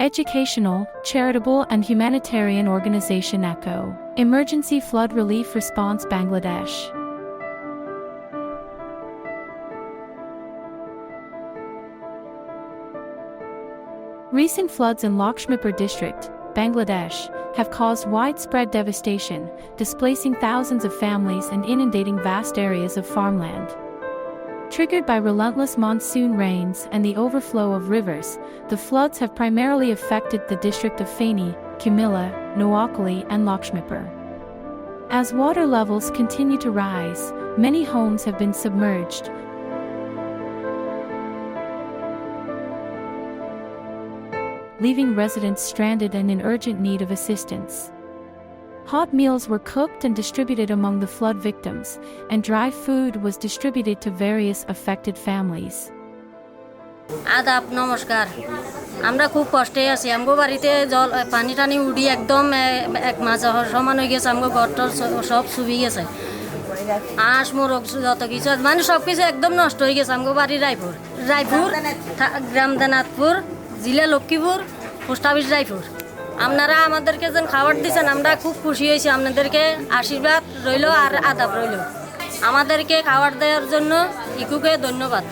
educational, charitable and humanitarian organization ECHO. Emergency Flood Relief Response Bangladesh. Recent floods in Lakshmipur district, Bangladesh, have caused widespread devastation, displacing thousands of families and inundating vast areas of farmland. Triggered by relentless monsoon rains and the overflow of rivers, the floods have primarily affected the district of Feni, Kumilla, Noakhali and Lakshmipur. As water levels continue to rise, many homes have been submerged, leaving residents stranded and in urgent need of assistance. Hot meals were cooked and distributed among the flood victims, and dry food was distributed to various affected families. আদাব নমস্কার আমরা খুব কষ্টে আছি আমগো বাড়িতে জল পানি টানি উড়ি একদম এক মাস সমান হয়ে গেছে আমগো ঘরটর সব চুবি গেছে আঁশ মোরগ যত কিছু মানে সব কিছু একদম নষ্ট হয়ে গেছে আমগো বাড়ি রায়পুর গ্রাম দানাতপুর জেলা লক্ষ্মীপুর পোস্ট অফিস রায়পুর আপনারা আমাদেরকে যেন খাবার দিয়েছেন আমরা খুব খুশি হয়েছি আপনাদেরকে আশীর্বাদ রইল আর আদাব রইল আমাদেরকে খাবার দেওয়ার জন্য ইকুকে ধন্যবাদ।